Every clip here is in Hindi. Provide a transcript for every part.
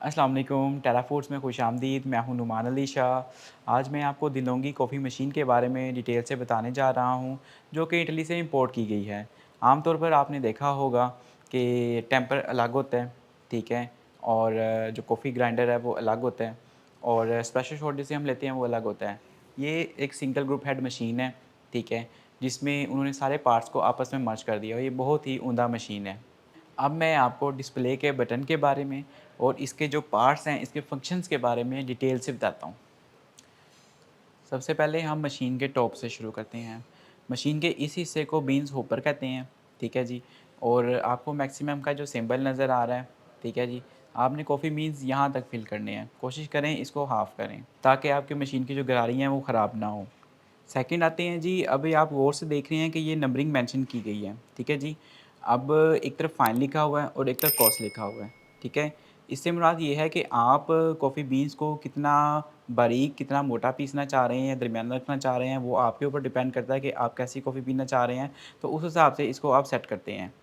अस्सलाम वालेकुम, टेरा फूड्स में खुशामदीद। मैं हूं नुमान अली शाह। आज मैं आपको दिलोंगी कॉफ़ी मशीन के बारे में डिटेल से बताने जा रहा हूं, जो कि इटली से इंपोर्ट की गई है। आमतौर पर आपने देखा होगा कि टेम्पर अलग होता है, ठीक है, और जो कॉफ़ी ग्राइंडर है वो अलग होता है, और स्पेशल शॉट जिसे हम लेते हैं वो अलग होता है। ये एक सिंगल ग्रुप हेड मशीन है, ठीक है, जिसमें उन्होंने सारे पार्ट्स को आपस में मर्ज कर दिया और ये बहुत ही उम्दा मशीन है। अब मैं आपको डिस्प्ले के बटन के बारे में और इसके जो पार्ट्स हैं, इसके फंक्शंस के बारे में डिटेल से बताता हूँ। सबसे पहले हम मशीन के टॉप से शुरू करते हैं। मशीन के इस हिस्से को बीन्स हॉपर कहते हैं, ठीक है जी। और आपको मैक्सिमम का जो सिंबल नज़र आ रहा है, ठीक है जी। आपने कॉफ़ी बीन्स यहाँ तक फिल करने हैं। कोशिश करें इसको हाफ़ करें, ताकि आपकी मशीन की जो गरारी हैं वो ख़राब ना हो। सेकंड आते हैं जी, अभी आप गौर से देख रहे हैं कि ये नंबरिंग मेंशन की गई है, ठीक है जी। अब एक तरफ फाइन लिखा हुआ है और एक तरफ कॉस्ट लिखा हुआ है, ठीक है। इससे मुराद ये है कि आप कॉफ़ी बीन्स को कितना बारीक, कितना मोटा पीसना चाह रहे हैं या दरमियाना रखना चाह रहे हैं, वो आपके ऊपर डिपेंड करता है कि आप कैसी कॉफ़ी पीना चाह रहे हैं, तो उस हिसाब से इसको आप सेट करते हैं।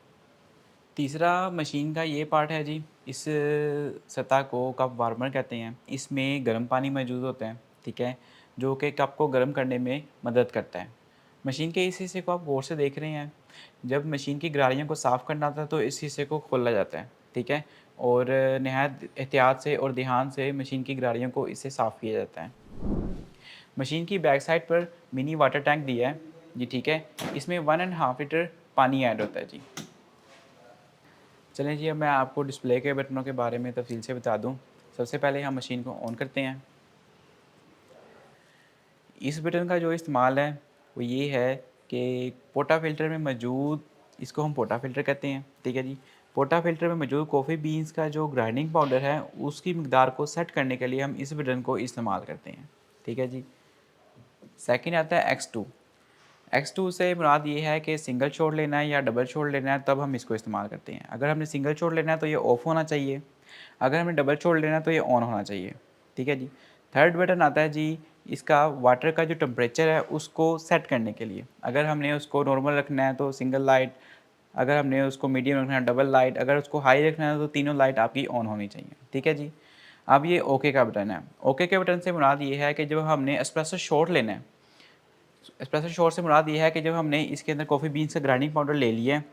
तीसरा मशीन का ये पार्ट है जी, इस सतह को कप वार्मर कहते हैं। इसमें गर्म पानी मौजूद होता है, ठीक है, जो कि कप को गर्म करने में मदद करता है। मशीन के इस हिस्से को आप गौर से देख रहे हैं। जब मशीन की गरारियों को साफ़ करना होता है तो इस हिस्से को खोला जाता है, ठीक है, और नहायत एहतियात से और ध्यान से मशीन की गरारियों को इससे साफ़ किया जाता है। मशीन की बैक साइड पर मिनी वाटर टैंक दिया है जी, ठीक है। इसमें 1.5 लीटर पानी ऐड होता है जी। चलें जी, अब मैं आपको डिस्प्ले के बटनों के बारे में तफ़सील से बता दूँ। सबसे पहले हम मशीन को ऑन करते हैं। इस बटन का जो इस्तेमाल है वो ये है कि पोटा फ़िल्टर में मौजूद, इसको हम पोटा फ़िल्टर कहते हैं, ठीक है जी। पोटा फ़िल्टर में मौजूद कॉफ़ी बीन्स का जो ग्राइंडिंग पाउडर है उसकी मकदार को सेट करने के लिए हम इस बटन को इस्तेमाल करते हैं, ठीक है जी। सेकंड आता है X2। X2 से मुराद ये है कि सिंगल शॉट लेना है या डबल शॉट लेना है, तब हम इसको इस्तेमाल करते हैं। अगर हमने सिंगल शॉट लेना है तो ये ऑफ़ होना चाहिए, अगर हमें डबल शॉट लेना है तो ये ऑन होना चाहिए, ठीक है जी। थर्ड बटन आता है जी, इसका वाटर का जो टेम्परेचर है उसको सेट करने के लिए। अगर हमने उसको नॉर्मल रखना है तो सिंगल लाइट, अगर हमने उसको मीडियम रखना है डबल लाइट, अगर उसको हाई रखना है तो तीनों लाइट आपकी ऑन होनी चाहिए, ठीक है जी। अब ये ओके का बटन है। ओके के बटन से मुराद ये है कि जब हमने एस्प्रेसो शॉट लेना है, एस्प्रेसो शॉट से मुराद ये है कि जब हमने इसके अंदर कॉफ़ी बीन्स का ग्राइंडिंग पाउडर ले लिया है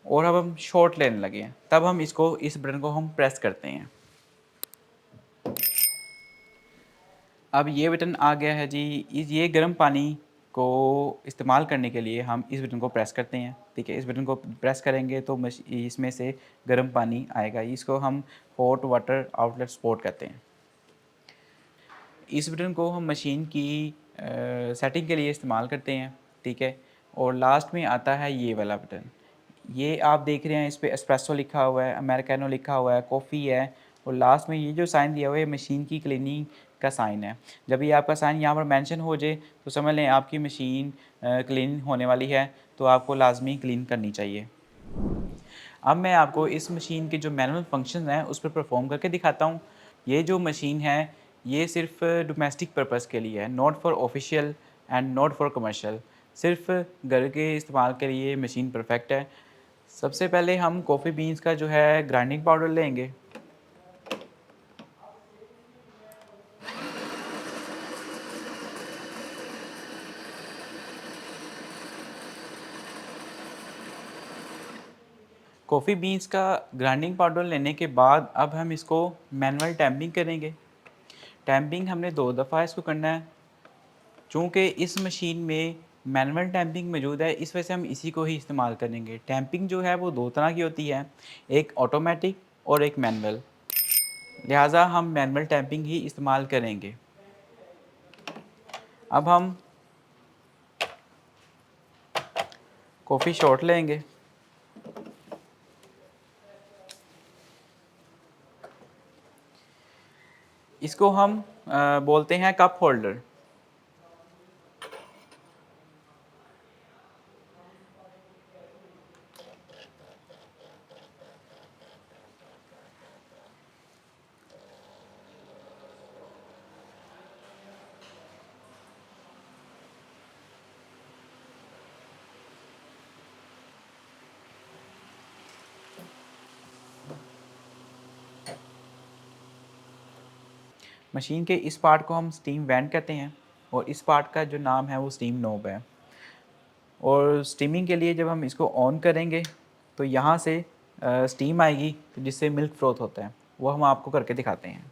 और अब हम शॉट लेने लगे हैं, तब हम इसको, इस बटन को हम प्रेस करते हैं। अब ये बटन आ गया है जी, इस ये गर्म पानी को इस्तेमाल करने के लिए हम इस बटन को प्रेस करते हैं, ठीक है। इस बटन को प्रेस करेंगे तो इसमें से गर्म पानी आएगा। इसको हम हॉट वाटर आउटलेट स्पॉट कहते हैं। इस बटन को हम मशीन की सेटिंग के लिए इस्तेमाल करते हैं, ठीक है। और लास्ट में आता है ये वाला बटन। ये आप देख रहे हैं, इस पे एस्प्रेसो लिखा हुआ है, अमेरिकानो लिखा हुआ है, कॉफ़ी है, और लास्ट में ये जो साइन दिया हुआ है मशीन की क्लीनिंग का साइन है। जब ये आपका साइन यहाँ पर मेंशन हो जाए तो समझ लें आपकी मशीन क्लीन होने वाली है, तो आपको लाजमी क्लीन करनी चाहिए। अब मैं आपको इस मशीन के जो मैनुअल फंक्शन हैं उस पर परफॉर्म करके दिखाता हूँ। ये जो मशीन है ये सिर्फ डोमेस्टिक पर्पज़ के लिए है, not for official and not for commercial. सिर्फ घर के इस्तेमाल के लिए मशीन परफेक्ट है। सबसे पहले हम कॉफ़ी बीन्स का जो है ग्राइंडिंग पाउडर लेंगे। कॉफ़ी बीन्स का ग्राइंडिंग पाउडर लेने के बाद अब हम इसको मैनुअल टैम्पिंग करेंगे। टैम्पिंग हमने 2 दफ़ा इसको करना है। चूँकि इस मशीन में मैनुअल टैम्पिंग मौजूद है, इस वजह से हम इसी को ही इस्तेमाल करेंगे। टैम्पिंग जो है वो 2 तरह की होती है, एक ऑटोमेटिक और एक मैनुअल। लिहाजा हम मैनुअल टैम्पिंग ही इस्तेमाल करेंगे। अब हम कॉफ़ी शॉट लेंगे। इसको हम बोलते हैं कप होल्डर। मशीन के इस पार्ट को हम स्टीम वेंट कहते हैं और इस पार्ट का जो नाम है वो स्टीम नोब है। और स्टीमिंग के लिए जब हम इसको ऑन करेंगे तो यहाँ से स्टीम आएगी तो जिससे मिल्क फ्रोथ होता है, वो हम आपको करके दिखाते हैं।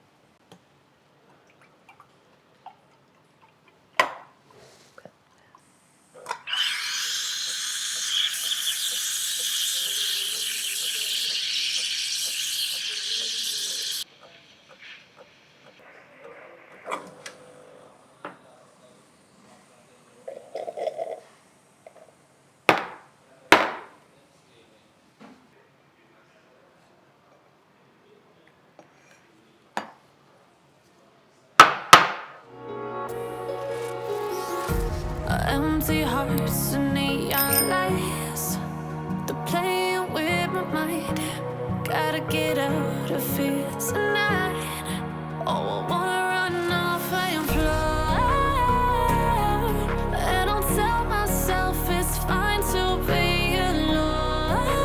Empty hearts and neon lights, they're playing with my mind. Gotta get out of here tonight. Oh, I wanna run off and fly. And I'll tell myself it's fine to be alone,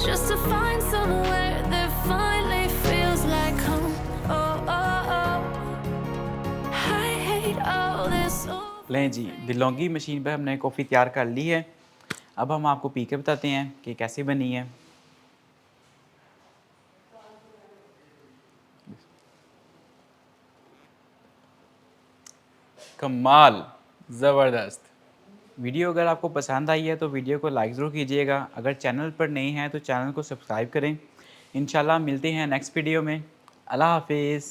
just to find somewhere that finally feels like home. Oh, oh, oh. I hate all this. लें जी, दिलोंगी मशीन पे हमने कॉफ़ी तैयार कर ली है। अब हम आपको पी के बताते हैं कि कैसी बनी है। कमाल, ज़बरदस्त। वीडियो अगर आपको पसंद आई है तो वीडियो को लाइक ज़रूर कीजिएगा। अगर चैनल पर नए हैं तो चैनल को सब्सक्राइब करें। इंशाल्लाह मिलते हैं नेक्स्ट वीडियो में। अल्लाह हाफ़िज़।